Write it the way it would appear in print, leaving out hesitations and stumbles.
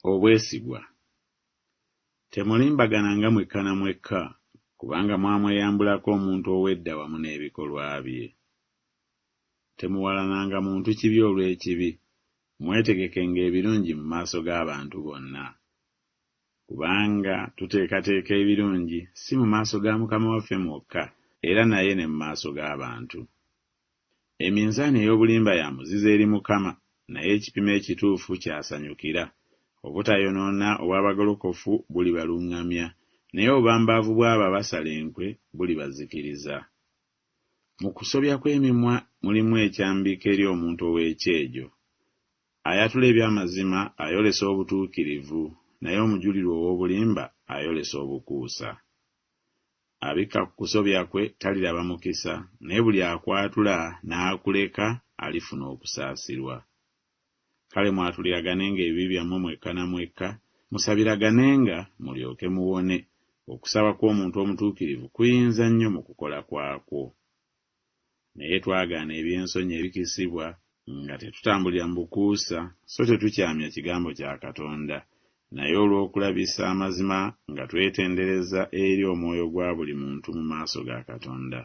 Obwesigwa. Temulimbagananga mwekka na mwekka, kubanga mwamweyambulako omuntu ow'edda wamu n'ebikolwa bye. Temuwalananga muntu kibi olw'ekibi, mwetegekenga ebirungi mu maaso g'abantu bonna. Kubanga tuteekateeka ebirungi si mu maaso ga Mukama waffe mwokka, era naye ne mu maaso g'abantu. Eminzaani ey'obulimba ya muzizo eri Mukama, naye ekipimo ekituufu kyasanyukira. Obutayonoona obw'abagolokofu bulibaluŋŋamya, naye obubambaavu bw'abo abasala enkwe bulibazikiriza. Mu kusobya kw'emimwa mulimu ekyambika eri omuntu ow'ekyejo. Ayatula eby'amazima ayolesa obutuukirivu, naye omujulirwa ow'obulimba ayolesa obukuusa. Abikka ku kusobya kwe taliraba mukisa, naye buli akwatula n'akuleka alifuna okusaasirwa. Kale mwatuliraganenga ebibi byammwe mwekka na mwekka, musabiraganenga mulyoke muwone. Okusaba kw'omuntu omutuukirivu kuyinza nnyo mu kukola kwakwo. Naye twagaana eby'ensonyi ebikisibwa nga tetutambulira mu bukuusa, so tetukyamya kigambo kya Katonda, naye olw'okulabisa amazima nga twetendereza eri omwoyo gwa buli muntu mu maaso ga Katonda.